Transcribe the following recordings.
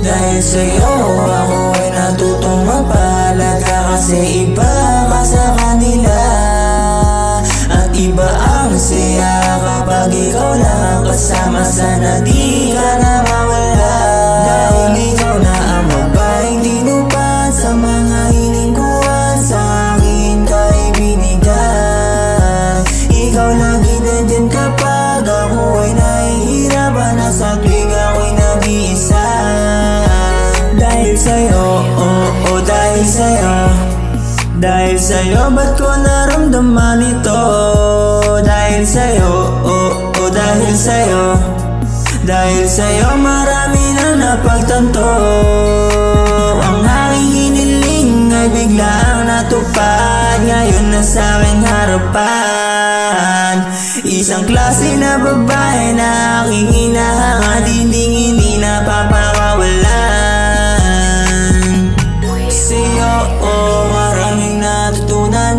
Dahil sa'yo ako ay natutong magpahalaga, kasi iba ka sa kanila. At iba ang saya kapag ikaw lang kasama, sana di ka na mawala. Dahil ikaw na ang babaeng tinupad sa mga hiningkuhan, sa akin ka ibinigay. Ikaw lagi nandyan kapag ako ay nahihirapan, na sa tuwing ako'y nag-iisa. Dahil sa'yo, oh, dahil sa'yo. Dahil sa'yo, ba't ko naramdaman ito? Dahil sa'yo, oh, dahil sa'yo. Dahil sa'yo, marami na napagtanto. Ang aking hiniling ay biglang natupad, ngayon na sa aking harapan. Isang klase na babae na aking hinahangad, hindi napapakawalan. Sa'yo, maraming natutunan,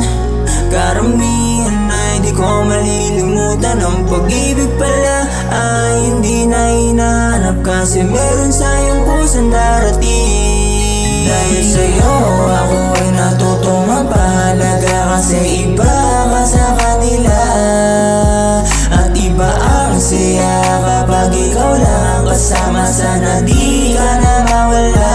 karamihan ay di ko malilimutan. Ang pag-ibig pala ay hindi na hinahanap, kasi meron sa iyong pusong darating. Dahil sa'yo ako ay natutong magpahalaga, kasi iba ka sa kanila. At iba ang saya kapag ikaw lang kasama, sana di ka na mawala.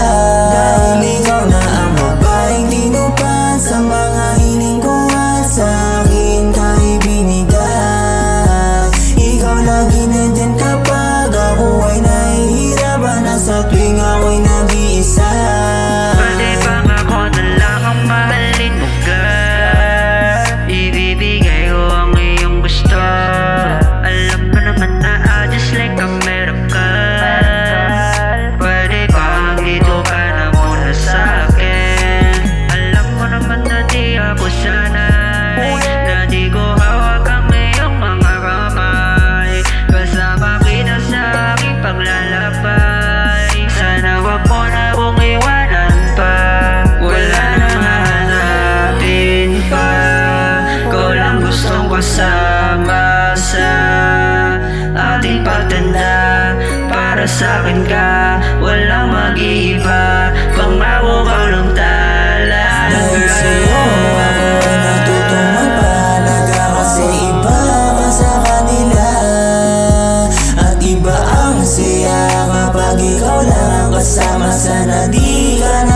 Dahil ikaw na ang babaeng tinupad sa mga hiningkuhan, sa akin ka ibinigay. Ikaw lagi nandyan kapag ako ay nahihirapan, na sa tuwing ako'y nag-iisa. Pwede bang ako na lang ang mahalin mo, girl? Ibibigay ko ang iyong gusto. Alam ko naman na I just like a miracle. Pwede bang dito ka na muna sa'kin? Alam mo naman na di ako sanay, na di ko hawak ang iyong mga kamay. Kasama kita sa aking paglalakbay. Sana wag mo na kong iwanan pa, wala nang hahanapin pa. Ikaw lang gustong kasama sa ating pagtanda. Para sa'kin ka, walang mag-iiba, pangako ka lang tala. Dahil sa'yo ako ay natutong magpahalaga, kasi iba ka sa kanila. At iba ang saya kapag ikaw lang kasama, sana di ka na